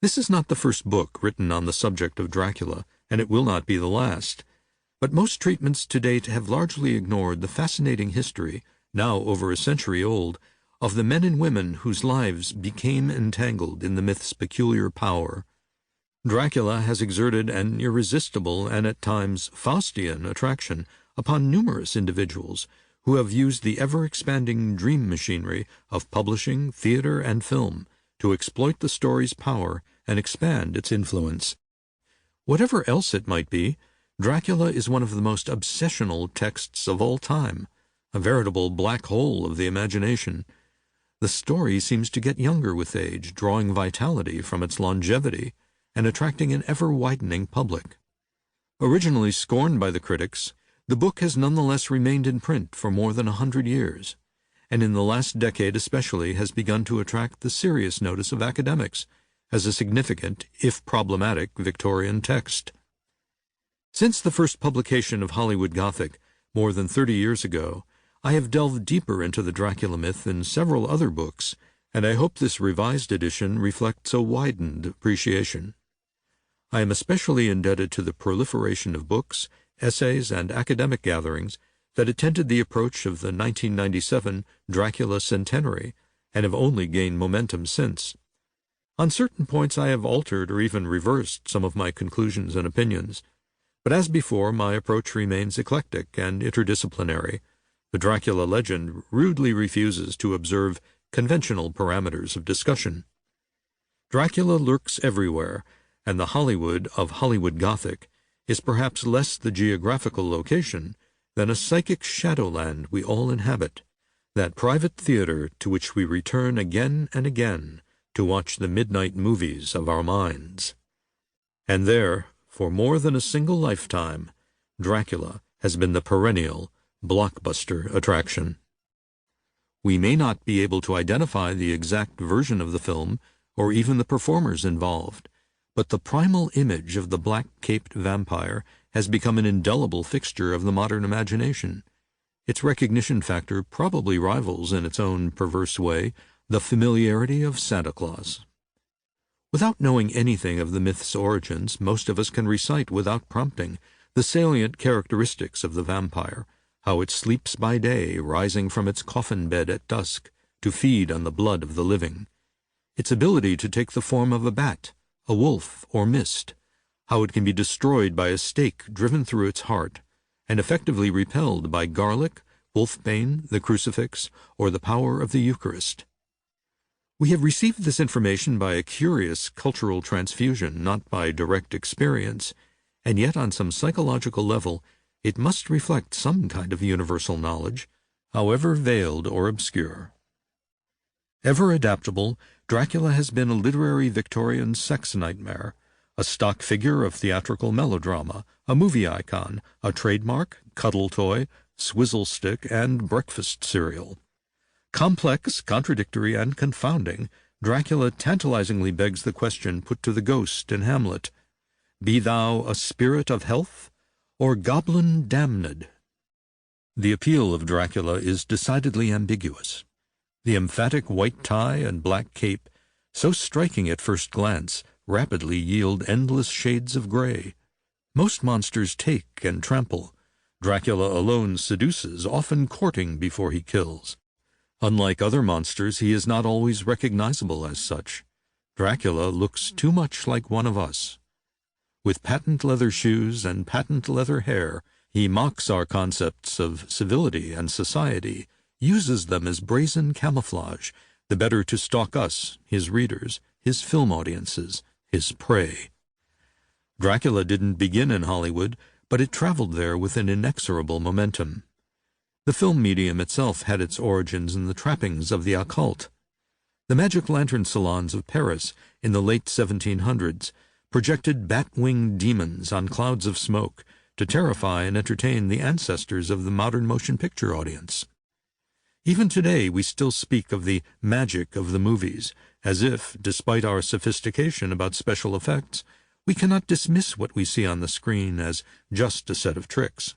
This is not the first book written on the subject of Dracula, and it will not be the last. But most treatments to date have largely ignored the fascinating history, now over a century old, of the men and women whose lives became entangled in the myth's peculiar power. Dracula has exerted an irresistible and at times Faustian attraction upon numerous individuals who have used the ever-expanding dream machinery of publishing, theater, and film to exploit the story's power and expand its influence. Whatever else it might be, Dracula is one of the most obsessional texts of all time, a veritable black hole of the imagination. The story seems to get younger with age, drawing vitality from its longevity and attracting an ever-widening public. Originally scorned by the critics, the book has nonetheless remained in print for more than 100 years, and in the last decade especially has begun to attract the serious notice of academics as a significant, if problematic, Victorian text. Since the first publication of Hollywood Gothic, more than 30 years ago, I have delved deeper into the Dracula myth in several other books, and I hope this revised edition reflects a widened appreciation. I am especially indebted to the proliferation of books, essays, and academic gatherings that attended the approach of the 1997 Dracula centenary and have only gained momentum since. On certain points I have altered or even reversed some of my conclusions and opinions, but as before my approach remains eclectic and interdisciplinary. The Dracula legend rudely refuses to observe conventional parameters of discussion. Dracula lurks everywhere, and the Hollywood of Hollywood Gothic is perhaps less the geographical location than a psychic shadowland we all inhabit, that private theater to which we return again and again to watch the midnight movies of our minds. And there, for more than a single lifetime, Dracula has been the perennial, blockbuster attraction. We may not be able to identify the exact version of the film or even the performers involved, but the primal image of the black-caped vampire has become an indelible fixture of the modern imagination. Its recognition factor probably rivals, in its own perverse way, the familiarity of Santa Claus. Without knowing anything of the myth's origins, most of us can recite without prompting the salient characteristics of the vampire, how it sleeps by day, rising from its coffin bed at dusk to feed on the blood of the living, its ability to take the form of a bat, a wolf, or mist, how it can be destroyed by a stake driven through its heart, and effectively repelled by garlic, wolfbane, the crucifix, or the power of the Eucharist. We have received this information by a curious cultural transfusion, not by direct experience, and yet on some psychological level it must reflect some kind of universal knowledge, however veiled or obscure. Ever adaptable, Dracula has been a literary Victorian sex nightmare, a stock figure of theatrical melodrama, a movie icon, a trademark, cuddle toy, swizzle stick, and breakfast cereal. Complex, contradictory, and confounding, Dracula tantalizingly begs the question put to the ghost in Hamlet, "Be thou a spirit of health, or goblin damned?" The appeal of Dracula is decidedly ambiguous. The emphatic white tie and black cape, so striking at first glance, rapidly yield endless shades of gray. Most monsters take and trample. Dracula alone seduces, often courting before he kills. Unlike other monsters, he is not always recognizable as such. Dracula looks too much like one of us. With patent leather shoes and patent leather hair, he mocks our concepts of civility and society, uses them as brazen camouflage, the better to stalk us, his readers, his film audiences, his prey. Dracula didn't begin in Hollywood, but it traveled there with an inexorable momentum. The film medium itself had its origins in the trappings of the occult. The magic lantern salons of Paris in the late 1700s projected bat-winged demons on clouds of smoke to terrify and entertain the ancestors of the modern motion picture audience. Even today we still speak of the magic of the movies, as if, despite our sophistication about special effects, we cannot dismiss what we see on the screen as just a set of tricks.